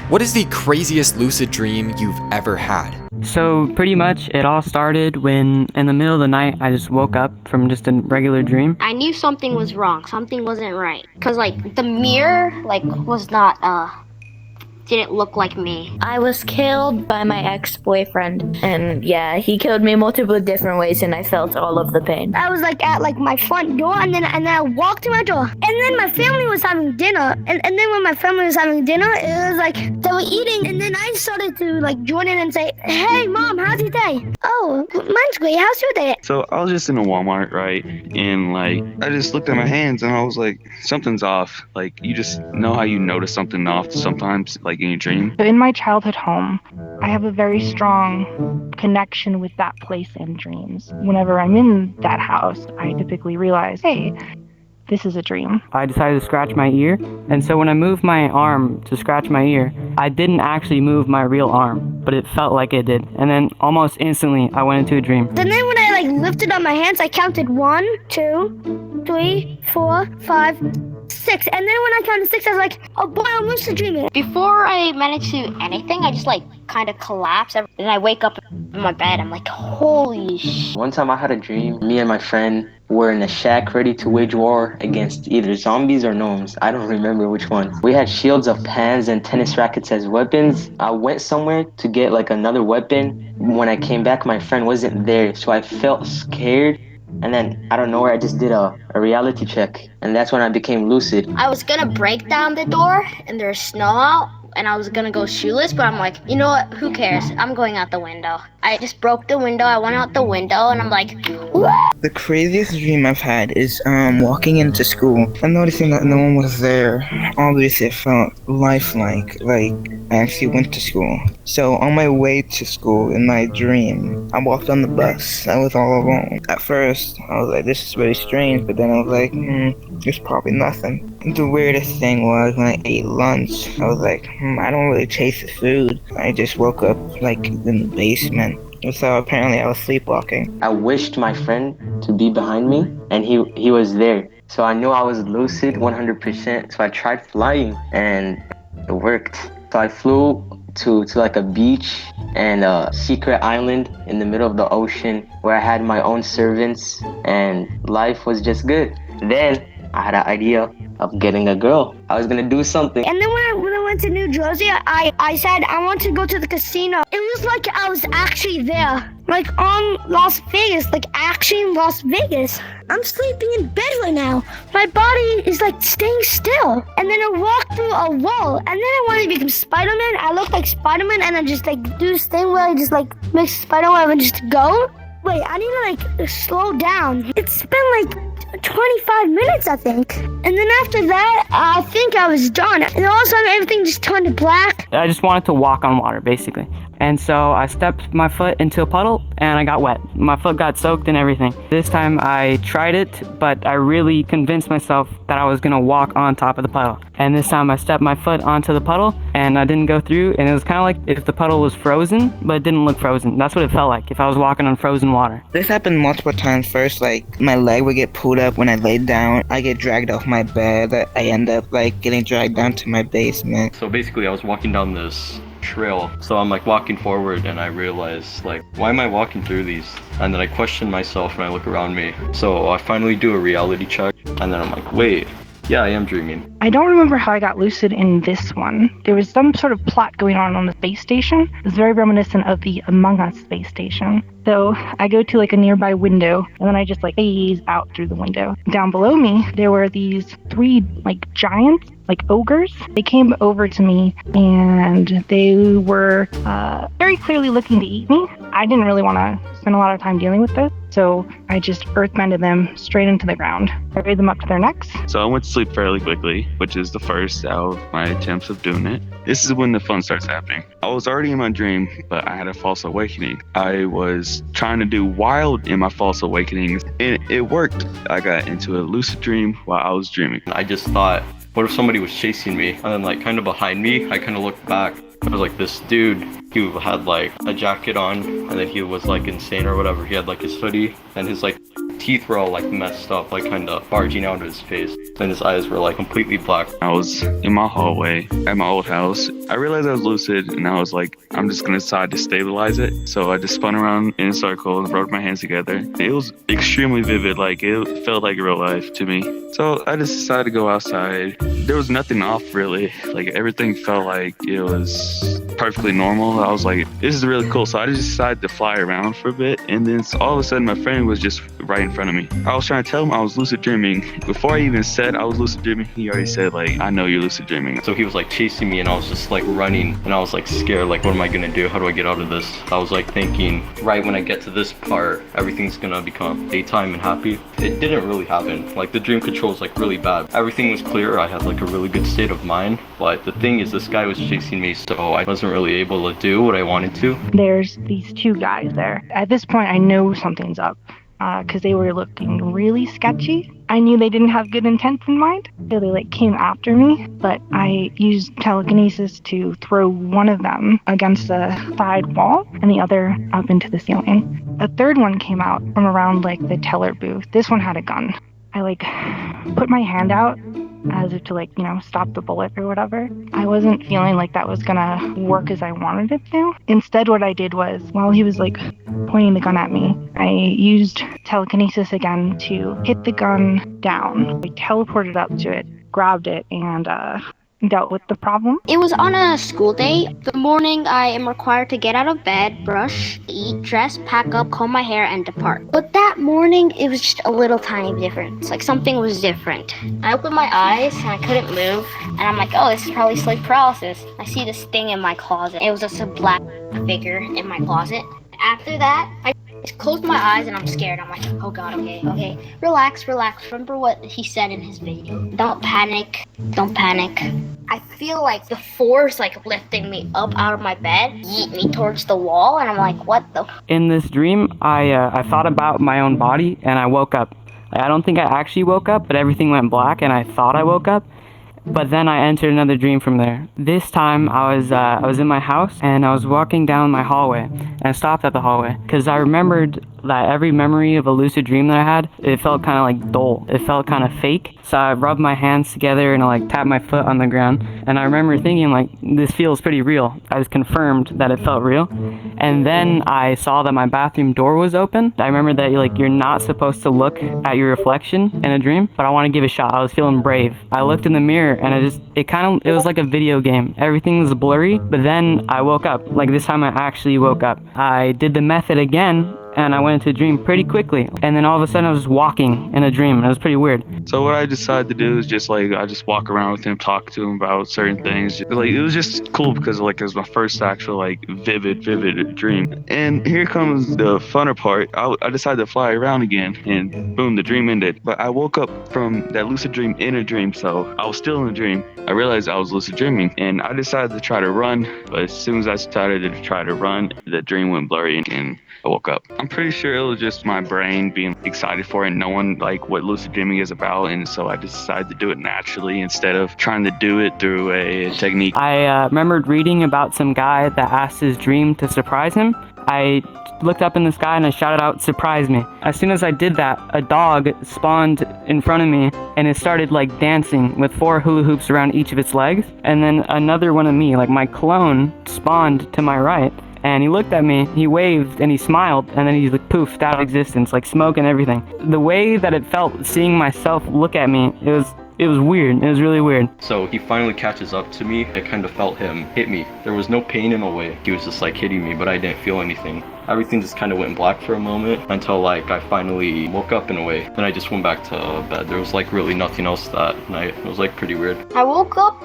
What is the craziest lucid dream you've ever had? So pretty much it all started when in the middle of the night I just woke up from just a regular dream. I knew something was wrong. Something wasn't right. Cause the mirror was not didn't look like me. I was killed by my ex-boyfriend, and yeah, he killed me multiple different ways, and I felt all of the pain. I was at my front door, and then I walked to my door, and then my family was having dinner, and then when my family was having dinner, it was like they were eating, and then I started to join in and say, "Hey mom, how's your day?" "Oh, mine's great. How's your day?" So I was just in a Walmart, right? And I just looked at my hands and I was like, something's off. You just know how you notice something off sometimes, in your dream. So in my childhood home, I have a very strong connection with that place in dreams. Whenever I'm in that house, I typically realize, hey, this is a dream. I decided to scratch my ear, and so when I moved my arm to scratch my ear, I didn't actually move my real arm, but it felt like it did. And then almost instantly, I went into a dream. And then when I lifted up my hands, I counted 1, 2, 3, 4, 5, 6. And then when I counted 6, I was like, oh boy, I'm lucid dreaming. Before I managed to do anything, I just kind of collapse. And I wake up in my bed. I'm like, holy sh. One time I had a dream. Me and my friend were in a shack ready to wage war against either zombies or gnomes. I don't remember which one. We had shields of pans and tennis rackets as weapons. I went somewhere to get another weapon. When I came back, my friend wasn't there, so I felt scared. And then out of nowhere, I just did a reality check, and that's when I became lucid. I was gonna break down the door, and there's snow out, and I was gonna go shoeless, but I'm like, you know what, who cares? I'm going out the window. I just broke the window, I went out the window, and I'm like, what? The craziest dream I've had is walking into school and noticing that no one was there. Obviously, it felt lifelike, like I actually went to school. So on my way to school in my dream, I walked on the bus. I was all alone. At first, I was like, this is very strange, but then I was like, it's probably nothing. The weirdest thing was when I ate lunch, I was like, I don't really taste the food. I just woke up in the basement. So apparently I was sleepwalking. I wished my friend to be behind me, and he was there. So I knew I was lucid 100%. So I tried flying, and it worked. So I flew to a beach and a secret island in the middle of the ocean where I had my own servants, and life was just good. Then I had an idea of getting a girl. I was gonna do something. And then when I went to New Jersey, I said I want to go to the casino. It was like I was actually there. On Las Vegas, actually in Las Vegas. I'm sleeping in bed right now. My body is staying still. And then I walked through a wall. And then I wanted to become Spider-Man. I look like Spider-Man, and I just do this thing where I just make Spider-Man and just go. Wait, I need to slow down. It's been 25 minutes, I think. And then after that, I think I was done. And all of a sudden, everything just turned to black. I just wanted to walk on water, basically. And so I stepped my foot into a puddle, and I got wet. My foot got soaked and everything. This time I tried it, but I really convinced myself that I was gonna walk on top of the puddle. And this time I stepped my foot onto the puddle, and I didn't go through, and it was kind of like if the puddle was frozen, but it didn't look frozen. That's what it felt like, if I was walking on frozen water. This happened multiple times. First, my leg would get pulled up when I laid down. I get dragged off my bed. I end up getting dragged down to my basement. So basically I was walking down this trail, so I'm walking forward, and I realized why am I walking through these? And then I question myself and I look around me. So I finally do a reality check, and then I'm like, wait, yeah, I am dreaming. I don't remember how I got lucid in this one. There was some sort of plot going on the space station. It was very reminiscent of the Among Us space station. So I go to a nearby window, and then I just phase out through the window. Down below me, there were these 3 giants, ogres. They came over to me, and they were very clearly looking to eat me. I didn't really want to spend a lot of time dealing with this, so I just earthbended them straight into the ground. Carried them up to their necks. So I went to sleep fairly quickly, which is the first out of my attempts of doing it. This is when the fun starts happening. I was already in my dream, but I had a false awakening. I was trying to do wild in my false awakenings, and it worked. I got into a lucid dream while I was dreaming. I just thought, what if somebody was chasing me? And then kind of behind me, I kind of looked back. There was this dude who had a jacket on, and then he was insane or whatever. He had his hoodie, and his teeth were all like messed up, like kind of barging out of his face, and his eyes were like completely black. I was in my hallway at my old house. I realized I was lucid, and I was like, I'm just gonna decide to stabilize it. So I just spun around in a circle and rubbed my hands together. It was extremely vivid, like it felt like real life to me. So I just decided to go outside. There was nothing off really. Like everything felt like it was perfectly normal. I was like, this is really cool. So I just decided to fly around for a bit, and then all of a sudden my friend was just right in front of me. I was trying to tell him I was lucid dreaming. Before I even said I was lucid dreaming, he already said like, I know you're lucid dreaming. So he was like chasing me, and I was just like running, and I was like scared, like what am I gonna do? How do I get out of this? I was like thinking, right when I get to this part, everything's gonna become daytime and happy. It didn't really happen. Like the dream control was like really bad. Everything was clear. I had like a really good state of mind, but the thing is this guy was chasing me, so I wasn't really able to do what I wanted to. There's these two guys there. At this point, I know something's up because they were looking really sketchy. I knew they didn't have good intent in mind, so they like came after me, but I used telekinesis to throw one of them against a side wall and the other up into the ceiling. A third one came out from around like the teller booth. This one had a gun. I like put my hand out as if to like, stop the bullet or whatever. I wasn't feeling like that was gonna work as I wanted it to. Instead, what I did was, while he was like pointing the gun at me, I used telekinesis again to hit the gun down. I teleported up to it, grabbed it, and dealt with the problem. It was on a school day. The morning I am required to get out of bed, brush, eat, dress, pack up, comb my hair, and depart. But that morning, it was just a little tiny difference. Like something was different. I opened my eyes and I couldn't move. And I'm like, oh, this is probably sleep paralysis. I see this thing in my closet. It was just a black figure in my closet. After that, I closed my eyes and I'm scared. I'm like, oh god, okay. Relax. Remember what he said in his video. Don't panic. I feel like the force like lifting me up out of my bed, yeet me towards the wall, and I'm like, what the? In this dream, I thought about my own body, and I woke up. I don't think I actually woke up, but everything went black, and I thought I woke up. But then I entered another dream from there. This time I was in my house and I was walking down my hallway, and I stopped at the hallway because I remembered that every memory of a lucid dream that I had, it felt kind of like dull. It felt kind of fake. So I rubbed my hands together and I like tapped my foot on the ground, and I remember thinking like, this feels pretty real. I was confirmed that it felt real. And then I saw that my bathroom door was open. I remember that you're not supposed to look at your reflection in a dream, but I want to give it a shot. I was feeling brave. I looked in the mirror and it was like a video game. Everything was blurry, but then I woke up. Like this time I actually woke up. I did the method again, and I went into a dream pretty quickly. And then all of a sudden I was just walking in a dream, and it was pretty weird. So what I decided to do is just like, I just walk around with him, talk to him about certain things. Like it was just cool because like it was my first actual like vivid dream. And here comes the funner part. I decided to fly around again, and boom, the dream ended. But I woke up from that lucid dream in a dream, so I was still in a dream. I realized I was lucid dreaming, and I decided to try to run. But as soon as I started to try to run, the dream went blurry and I woke up. I'm pretty sure it was just my brain being excited for it and knowing like what lucid dreaming is about, and so I decided to do it naturally instead of trying to do it through a technique. I remembered reading about some guy that asked his dream to surprise him. I looked up in the sky and I shouted out, "Surprise me." As soon as I did that, a dog spawned in front of me and it started like dancing with 4 hula hoops around each of its legs. And then another one of me, like my clone, spawned to my right. And he looked at me, he waved, and he smiled, and then he like poofed out of existence, like smoke and everything. The way that it felt seeing myself look at me, it was weird. It was really weird. So he finally catches up to me. I kind of felt him hit me. There was no pain in a way. He was just like hitting me, but I didn't feel anything. Everything just kind of went black for a moment until like I finally woke up in a way. Then I just went back to bed. There was like really nothing else that night. It was like pretty weird. I woke up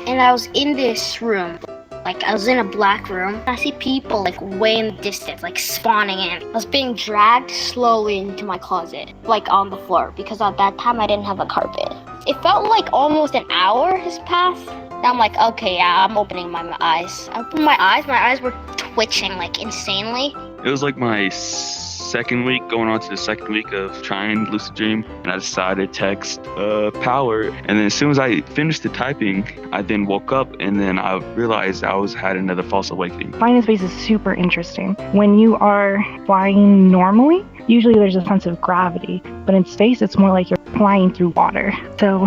and I was in this room. Like I was in a black room. I see people like way in the distance, like spawning in. I was being dragged slowly into my closet, like on the floor, because at that time I didn't have a carpet. It felt like almost an hour has passed. And I'm like, okay, yeah, I'm opening my eyes. I opened my eyes were twitching like insanely. It was like my second week, going on to the second week of trying Lucid Dream, and I decided to text Power. And then as soon as I finished the typing, I then woke up, and then I realized I had another false awakening. Flying in space is super interesting. When you are flying normally, usually there's a sense of gravity, but in space it's more like you're flying through water. So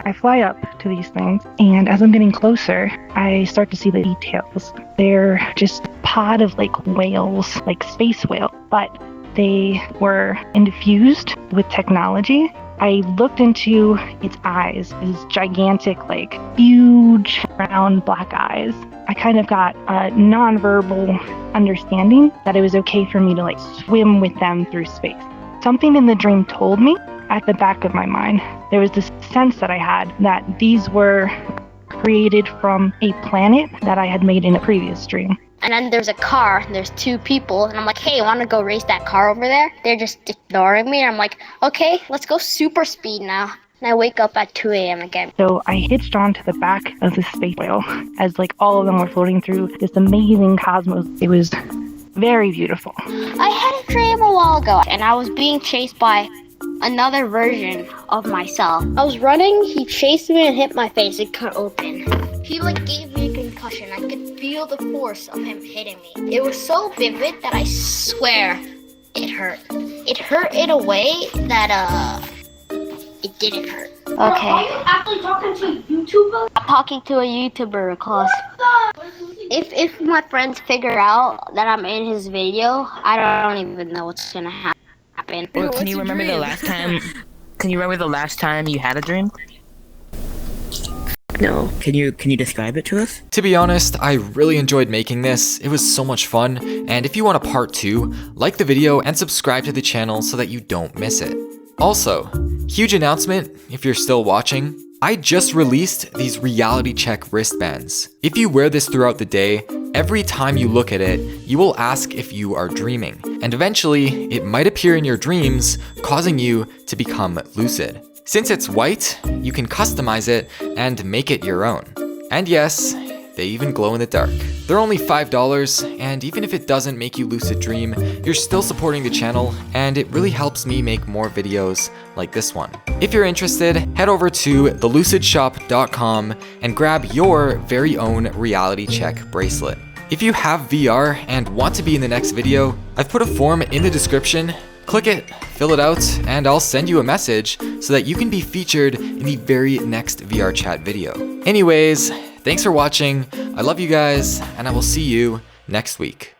I fly up to these things, and as I'm getting closer, I start to see the details. They're just a pod of like whales, like space whale, but they were infused with technology. I looked into its eyes, these gigantic, like huge round black eyes. I kind of got a nonverbal understanding that it was okay for me to like swim with them through space. Something in the dream told me at the back of my mind, there was this sense that I had that these were created from a planet that I had made in a previous dream. And then there's a car, and there's two people, and I'm like, hey, want to go race that car over there? They're just ignoring me, and I'm like, okay, let's go super speed now. And I wake up at 2 a.m. again. So I hitched onto the back of the space whale as like all of them were floating through this amazing cosmos. It was very beautiful. I had a dream a while ago, and I was being chased by another version of myself. I was running, he chased me and hit my face. It cut open. He like gave me a concussion. I could feel the force of him hitting me. It was so vivid that I swear it hurt. It hurt in a way that it didn't hurt. Okay. Are you actually talking to a YouTuber? I'm talking to a YouTuber, close. If my friends figure out that I'm in his video, I don't even know what's gonna happen. Well, can you remember the last time? Can you remember the last time you had a dream? No. Can you describe it to us? To be honest, I really enjoyed making this. It was so much fun, and if you want a part 2, like the video and subscribe to the channel so that you don't miss it. Also, huge announcement if you're still watching, I just released these reality check wristbands. If you wear this throughout the day, every time you look at it, you will ask if you are dreaming, and eventually it might appear in your dreams, causing you to become lucid. Since it's white, you can customize it and make it your own. And yes, they even glow in the dark. They're only $5, and even if it doesn't make you lucid dream, you're still supporting the channel, and it really helps me make more videos like this one. If you're interested, head over to thelucidshop.com and grab your very own reality check bracelet. If you have VR and want to be in the next video, I've put a form in the description. Click it, fill it out, and I'll send you a message so that you can be featured in the very next VR chat video. Anyways, thanks for watching, I love you guys, and I will see you next week.